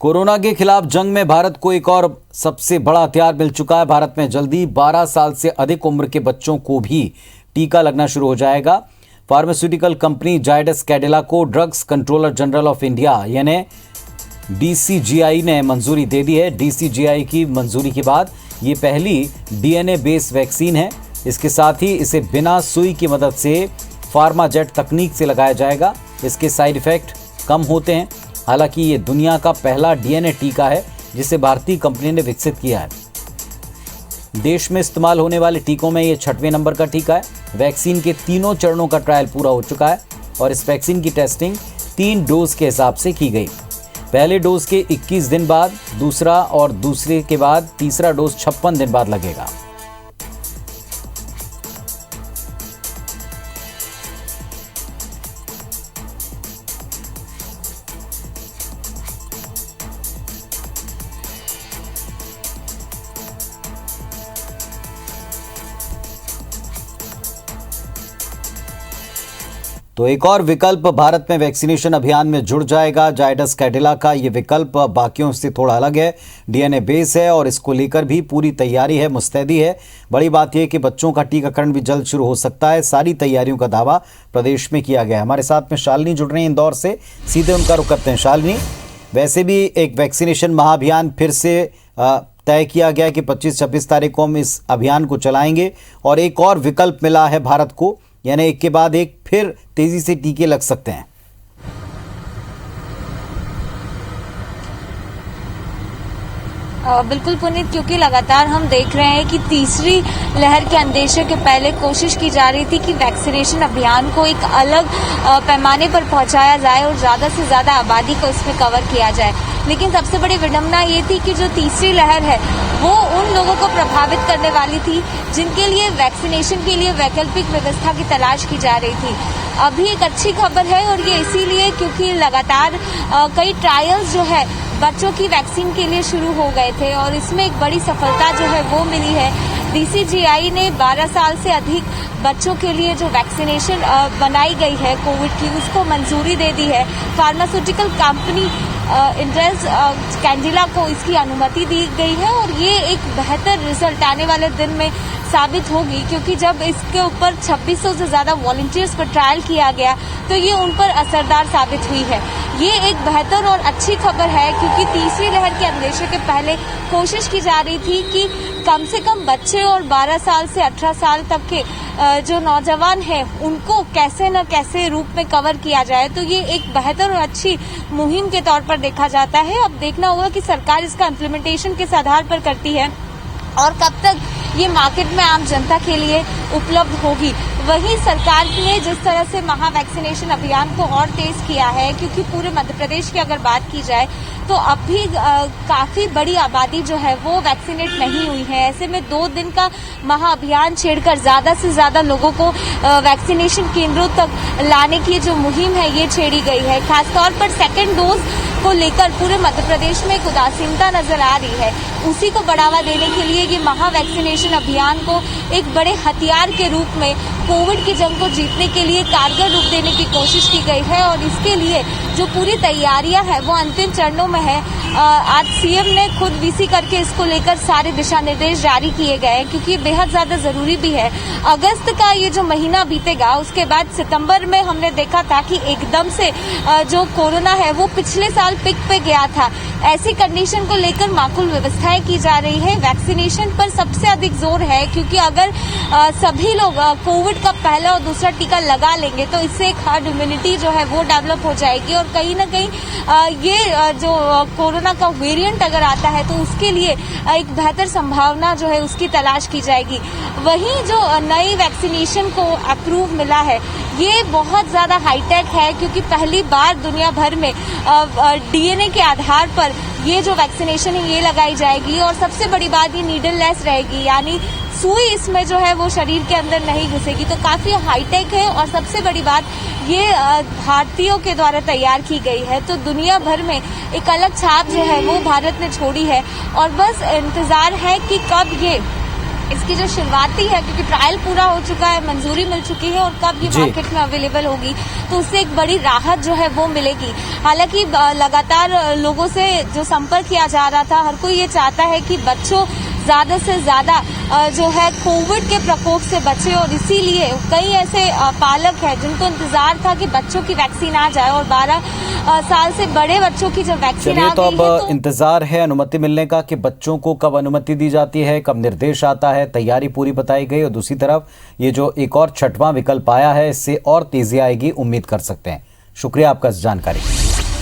Corona के खिलाफ जंग में भारत को एक और सबसे बड़ा हथियार मिल चुका है। भारत में जल्दी 12 साल से अधिक उम्र के बच्चों को भी टीका लगना शुरू हो जाएगा। फार्मास्यूटिकल कंपनी जायडस कैडिला को drugs controller general of India यानी डीसीजीआई ने मंजूरी दे दी है। डीसीजीआई की मंजूरी के बाद ये पहली डीएनए बेस्ड वैक्सीन है। इसके साथ ही इसे बिना सुई की मदद से फार्माजेट तकनीक से लगाया जाएगा। इसके साइड इफेक्ट कम होते हैं। हालांकि ये दुनिया का पहला डीएनए टीका है जिसे भारतीय कंपनी ने विकसित किया है। देश में इस्तेमाल होने वाले टीकों में ये 6वें नंबर का टीका है। वैक्सीन के तीनों चरणों का ट्रायल पूरा हो चुका है और इस वैक्सीन की टेस्टिंग 3 डोज के हिसाब से की गई। पहले डोज के 21 दिन बाद दूसरा और दूसरे के बाद तीसरा डोज 56 दिन बाद लगेगा। तो एक और विकल्प भारत में वैक्सीनेशन अभियान में जुड़ जाएगा। जायडस कैडिला का ये विकल्प बाकियों से थोड़ा अलग है, डीएनए बेस है और इसको लेकर भी पूरी तैयारी है, मुस्तैदी है। बड़ी बात यह कि बच्चों का टीकाकरण भी जल्द शुरू हो सकता है। सारी तैयारियों का दावा प्रदेश में किया गया है। हमारे साथ में शालिनी जुड़ रही हैं इंदौर से, सीधे उनका रुख करते हैं। शालिनी, वैसे भी एक वैक्सीनेशन महाअभियान फिर से तय किया गया कि 25-26 तारीख को हम इस अभियान को चलाएंगे और एक और विकल्प मिला है भारत को, यानी एक के बाद एक फिर तेजी से टीके लग सकते हैं। बिल्कुल पुनीत, क्योंकि लगातार हम देख रहे हैं कि तीसरी लहर के अंदेशे के पहले कोशिश की जा रही थी कि वैक्सीनेशन अभियान को एक अलग पैमाने पर पहुंचाया जाए और ज़्यादा से ज़्यादा आबादी को इसमें कवर किया जाए। लेकिन सबसे बड़ी विडंबना ये थी कि जो तीसरी लहर है वो उन लोगों को प्रभावित करने वाली थी जिनके लिए वैक्सीनेशन के लिए वैकल्पिक व्यवस्था की तलाश की जा रही थी। अभी एक अच्छी खबर है और ये इसीलिए क्योंकि लगातार कई ट्रायल्स जो है बच्चों की वैक्सीन के लिए शुरू हो गए थे और इसमें एक बड़ी सफलता जो है वो मिली है। डीसीजीआई ने 12 साल से अधिक बच्चों के लिए जो वैक्सीनेशन बनाई गई है कोविड की, उसको मंजूरी दे दी है। फार्मास्यूटिकल कंपनी जायडस कैडिला को इसकी अनुमति दी गई है और ये एक बेहतर रिजल्ट आने वाले दिन में साबित होगी, क्योंकि जब इसके ऊपर 2600 से ज्यादा वॉलंटियर्स पर ट्रायल किया गया तो ये उन पर असरदार साबित हुई है। ये एक बेहतर और अच्छी खबर है, क्योंकि तीसरी लहर के अंदेशे के पहले कोशिश की जा रही थी कि कम से कम बच्चे और 12 साल से 18 साल तक के जो नौजवान हैं उनको कैसे न कैसे रूप में कवर किया जाए। तो ये एक बेहतर और अच्छी मुहिम के तौर पर देखा जाता है। अब देखना होगा कि सरकार इसका इम्प्लीमेंटेशन किस आधार पर करती है और कब तक ये मार्केट में आम जनता के लिए उपलब्ध होगी। वहीं सरकार ने जिस तरह से महा वैक्सीनेशन अभियान को और तेज किया है, क्योंकि पूरे मध्य प्रदेश की अगर बात की जाए तो अब भी काफी बड़ी आबादी जो है वो वैक्सीनेट नहीं हुई है। ऐसे में 2 दिन का महा अभियान छेड़कर ज्यादा से ज्यादा लोगों को वैक्सीनेशन केंद्रों तक लाने की जो मुहिम है ये छेड़ी गई है। खासतौर पर सेकेंड डोज को लेकर पूरे मध्य प्रदेश में एक उदासीनता नजर आ रही है। उसी को बढ़ावा देने के लिए ये महा वैक्सीनेशन अभियान को एक बड़े हथियार के रूप में कोविड की जंग को जीतने के लिए कारगर रूप देने की कोशिश की गई है और इसके लिए जो पूरी तैयारियां हैं वो अंतिम चरणों में है। आज सीएम ने खुद वीसी करके इसको लेकर सारे दिशा निर्देश जारी किए गए हैं, क्योंकि बेहद ज्यादा जरूरी भी है। अगस्त का ये जो महीना बीतेगा उसके बाद सितंबर में हमने देखा था कि एकदम से जो कोरोना है वो पिछले साल पिक पे गया था। ऐसी कंडीशन को लेकर माकूल व्यवस्थाएं की जा रही है। वैक्सीनेशन पर सबसे अधिक जोर है, क्योंकि अगर सभी लोग कोविड का पहला और दूसरा टीका लगा लेंगे तो इससे एक हर्ड इम्यूनिटी जो है वो डेवलप हो जाएगी और कहीं ना कहीं ये जो कोरोना का वेरिएंट अगर आता है तो उसके लिए एक बेहतर संभावना जो है उसकी तलाश की जाएगी। वहीं जो नई वैक्सीनेशन को अप्रूव मिला है ये बहुत ज्यादा हाईटेक है, क्योंकि पहली बार दुनिया भर में डीएनए के आधार पर ये जो वैक्सीनेशन है ये लगाई जाएगी और सबसे बड़ी बात ये नीडल लेस रहेगी, यानी सुई इसमें जो है वो शरीर के अंदर नहीं घुसेगी। तो काफी हाईटेक है और सबसे बड़ी बात ये भारतीयों के द्वारा तैयार की गई है। तो दुनिया भर में एक अलग छाप जो है वो भारत ने छोड़ी है और बस इंतजार है कि कब ये इसकी जो शुरुआती है, क्योंकि ट्रायल पूरा हो चुका है, मंजूरी मिल चुकी है और कब ये जी। मार्केट में अवेलेबल होगी तो उससे एक बड़ी राहत जो है वो मिलेगी। हालांकि लगातार लोगों से जो संपर्क किया जा रहा था, हर कोई ये चाहता है कि बच्चों ज्यादा से ज्यादा जो है कोविड के प्रकोप से बचे और इसीलिए कई ऐसे पालक हैं जिनको इंतजार था कि बच्चों की वैक्सीन आ जाए और 12 साल से बड़े बच्चों की जब वैक्सीन चलिए, आ तो गई है अब इंतजार है अनुमति मिलने का कि बच्चों को कब अनुमति दी जाती है, कब निर्देश आता है। तैयारी पूरी बताई गई और दूसरी तरफ ये जो एक और छठवां विकल्प आया है, इससे और तेजी आएगी, उम्मीद कर सकते हैं। शुक्रिया आपका इस जानकारी।